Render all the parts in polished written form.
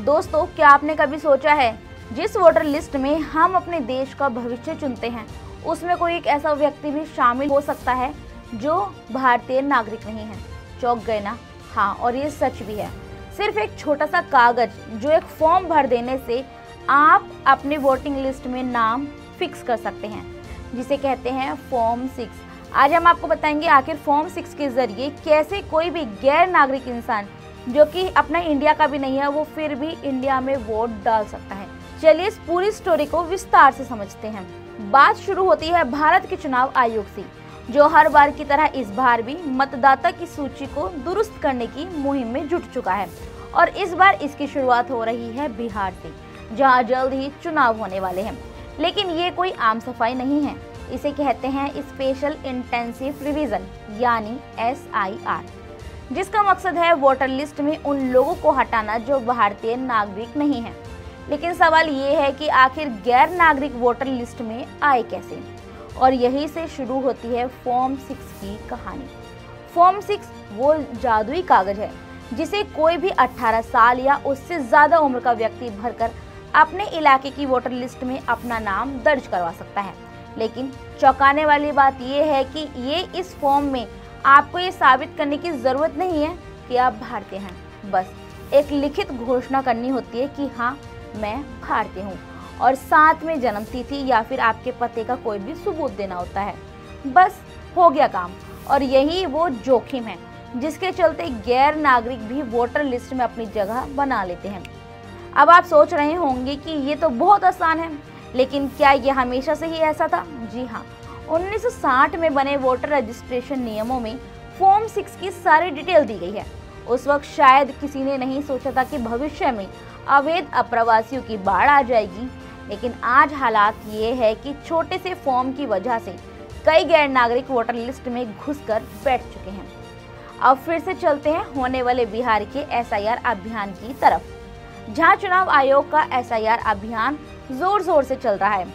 दोस्तों, क्या आपने कभी सोचा है जिस वोटर लिस्ट में हम अपने देश का भविष्य चुनते हैं उसमें कोई एक ऐसा व्यक्ति भी शामिल हो सकता है जो भारतीय नागरिक नहीं है। चौंक गए ना? हाँ, और ये सच भी है। सिर्फ एक छोटा सा कागज जो एक फॉर्म भर देने से आप अपनी वोटिंग लिस्ट में नाम फिक्स कर सकते हैं, जिसे कहते हैं फॉर्म 6। आज हम आपको बताएंगे आखिर फॉर्म 6 के जरिए कैसे कोई भी गैर नागरिक इंसान जो कि अपना इंडिया का भी नहीं है वो फिर भी इंडिया में वोट डाल सकता है। चलिए इस पूरी स्टोरी को विस्तार से समझते हैं। बात शुरू होती है भारत के चुनाव आयोग से, जो हर बार की तरह इस बार भी मतदाता की सूची को दुरुस्त करने की मुहिम में जुट चुका है। और इस बार इसकी शुरुआत हो रही है बिहार से, जहां जल्द ही चुनाव होने वाले हैं। लेकिन ये कोई आम सफाई नहीं है, इसे कहते हैं स्पेशल इंटेंसिव रिवीजन यानी SIR, जिसका मकसद है वोटर लिस्ट में उन लोगों को हटाना जो भारतीय नागरिक नहीं हैं। लेकिन सवाल ये है कि आखिर गैर नागरिक वोटर लिस्ट में आए कैसे, और यहीं से शुरू होती है फॉर्म 6 की कहानी। फॉर्म 6 वो जादुई कागज है जिसे कोई भी 18 साल या उससे ज़्यादा उम्र का व्यक्ति भरकर अपने इलाके की वोटर लिस्ट में अपना नाम दर्ज करवा सकता है। लेकिन चौंकाने वाली बात यह है कि इस फॉर्म में आपको ये साबित करने की ज़रूरत नहीं है कि आप भारतीय हैं। बस एक लिखित घोषणा करनी होती है कि हाँ, मैं भारतीय हूँ, और साथ में जन्म तिथि या फिर आपके पते का कोई भी सबूत देना होता है। बस हो गया काम। और यही वो जोखिम है जिसके चलते गैर नागरिक भी वोटर लिस्ट में अपनी जगह बना लेते हैं। अब आप सोच रहे होंगे कि ये तो बहुत आसान है, लेकिन क्या ये हमेशा से ही ऐसा था? जी हाँ, 1960 में बने वोटर रजिस्ट्रेशन नियमों में फॉर्म 6 की सारी डिटेल दी गई है। उस वक्त शायद किसी ने नहीं सोचा था कि भविष्य में अवैध अप्रवासियों की बाढ़ आ जाएगी। लेकिन आज हालात ये है कि छोटे से फॉर्म की वजह से कई गैर नागरिक वोटर लिस्ट में घुसकर बैठ चुके हैं। अब फिर से चलते हैं होने वाले बिहार के SIR अभियान की तरफ, जहां चुनाव आयोग का SIR अभियान जोर शोर से चल रहा है।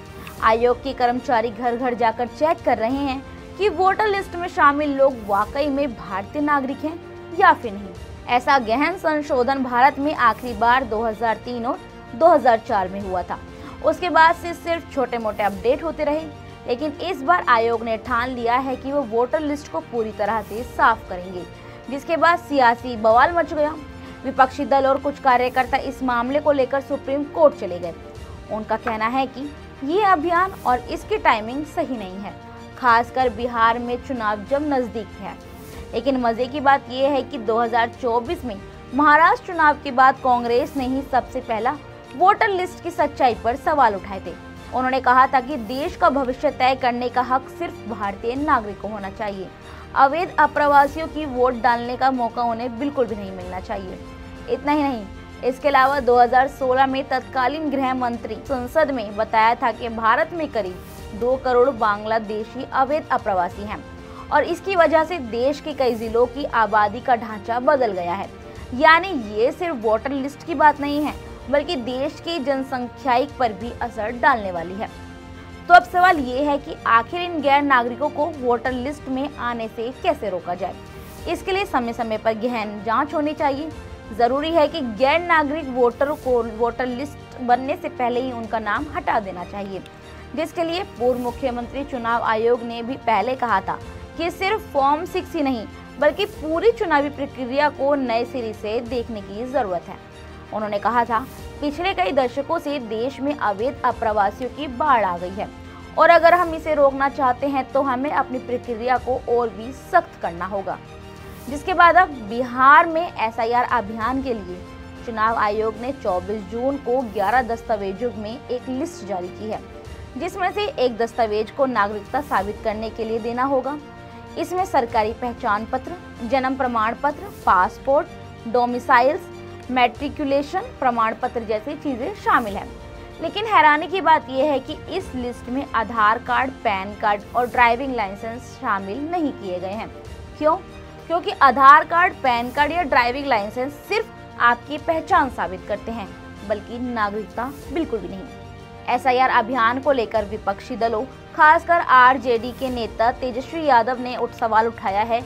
आयोग के कर्मचारी घर घर जाकर चेक कर रहे हैं कि वोटर लिस्ट में शामिल लोग वाकई में भारतीय नागरिक हैं या फिर नहीं। ऐसा गहन संशोधन भारत में आखिरी बार 2003 और 2004 में हुआ था। उसके बाद से सिर्फ छोटे मोटे अपडेट होते रहे, लेकिन इस बार आयोग ने ठान लिया है कि वो वोटर लिस्ट को पूरी तरह से साफ करेंगे, जिसके बाद सियासी बवाल मच गया। विपक्षी दल और कुछ कार्यकर्ता इस मामले को लेकर सुप्रीम कोर्ट चले गए। उनका कहना है कि ये अभियान और इसकी टाइमिंग सही नहीं है, खासकर बिहार में चुनाव जब नजदीक है। लेकिन मजे की बात यह है कि 2024 में महाराष्ट्र चुनाव के बाद कांग्रेस ने ही सबसे पहला वोटर लिस्ट की सच्चाई पर सवाल उठाए थे। उन्होंने कहा था कि देश का भविष्य तय करने का हक सिर्फ भारतीय नागरिक को होना चाहिए। अवैध अप्रवासियों की वोट डालने का मौका उन्हें बिल्कुल भी नहीं मिलना चाहिए। इतना ही नहीं, इसके अलावा 2016 में तत्कालीन गृह मंत्री संसद में बताया था कि भारत में करीब 2 करोड़ बांग्लादेशी अवैध अप्रवासी हैं, और इसकी वजह से देश के कई जिलों की आबादी का ढांचा बदल गया है। यानी ये सिर्फ वोटर लिस्ट की बात नहीं है, बल्कि देश की जनसंख्याइक पर भी असर डालने वाली है। तो अब सवाल ये है कि आखिर इन गैर नागरिकों को वोटर लिस्ट में आने से कैसे रोका जाए। इसके लिए समय समय पर गहन जांच होनी चाहिए। जरूरी है कि गैर नागरिक वोटरों को वोटर लिस्ट बनने से पहले ही उनका नाम हटा देना चाहिए, जिसके लिए पूर्व मुख्यमंत्री चुनाव आयोग ने भी पहले कहा था कि सिर्फ फॉर्म 6 ही नहीं बल्कि पूरी चुनावी प्रक्रिया को नए सिरे से देखने की जरूरत है। उन्होंने कहा था, पिछले कई दशकों से देश में अवैध अप्रवासियों की बाढ़ आ गई है, और अगर हम इसे रोकना चाहते हैं तो हमें अपनी प्रक्रिया को और भी सख्त करना होगा। जिसके बाद अब बिहार में SIR अभियान के लिए चुनाव आयोग ने 24 जून को 11 दस्तावेजों में एक लिस्ट जारी की है, जिसमें से एक दस्तावेज को नागरिकता साबित करने के लिए देना होगा। इसमें सरकारी पहचान पत्र, जन्म प्रमाण पत्र, पासपोर्ट, डोमिसाइल्स, मैट्रिकुलेशन प्रमाण पत्र जैसी चीजें शामिल हैं। लेकिन हैरानी की बात यह है कि इस लिस्ट में आधार कार्ड, पैन कार्ड और ड्राइविंग लाइसेंस शामिल नहीं किए गए हैं। क्यों? क्योंकि आधार कार्ड, पैन कार्ड या ड्राइविंग लाइसेंस सिर्फ आपकी पहचान साबित करते हैं, बल्कि नागरिकता बिल्कुल भी नहीं। SIR अभियान को लेकर विपक्षी दलों, खासकर RJD के नेता तेजस्वी यादव ने सवाल उठाया है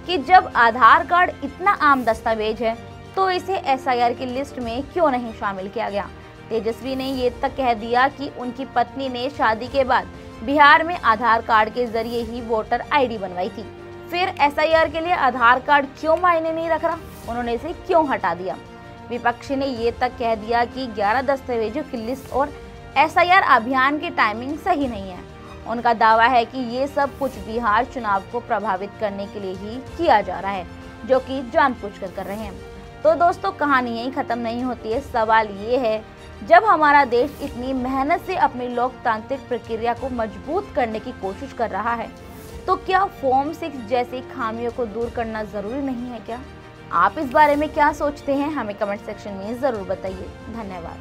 कि जब आधार कार्ड इतना आम दस्तावेज है तो इसे एसआईआर की लिस्ट में क्यों नहीं शामिल किया गया। तेजस्वी ने ये तक कह दिया कि उनकी पत्नी ने शादी के बाद बिहार में आधार कार्ड के जरिए ही वोटर आईडी बनवाई थी। फिर एसआईआर के लिए आधार कार्ड क्यों मायने नहीं रख रहा, उन्होंने इसे क्यों हटा दिया। विपक्षी ने ये तक कह दिया कि 11 दस्तावेजों की लिस्ट और एसआईआर अभियान की टाइमिंग सही नहीं है। उनका दावा है कि ये सब कुछ बिहार चुनाव को प्रभावित करने के लिए ही किया जा रहा है, जो कि जानबूझकर कर रहे हैं। तो दोस्तों, कहानी यहीं खत्म नहीं होती है। सवाल ये है, जब हमारा देश इतनी मेहनत से अपनी लोकतांत्रिक प्रक्रिया को मजबूत करने की कोशिश कर रहा है, तो क्या फॉर्म 6 जैसी खामियों को दूर करना जरूरी नहीं है क्या? आप इस बारे में क्या सोचते हैं, हमें कमेंट सेक्शन में जरूर बताइए। धन्यवाद।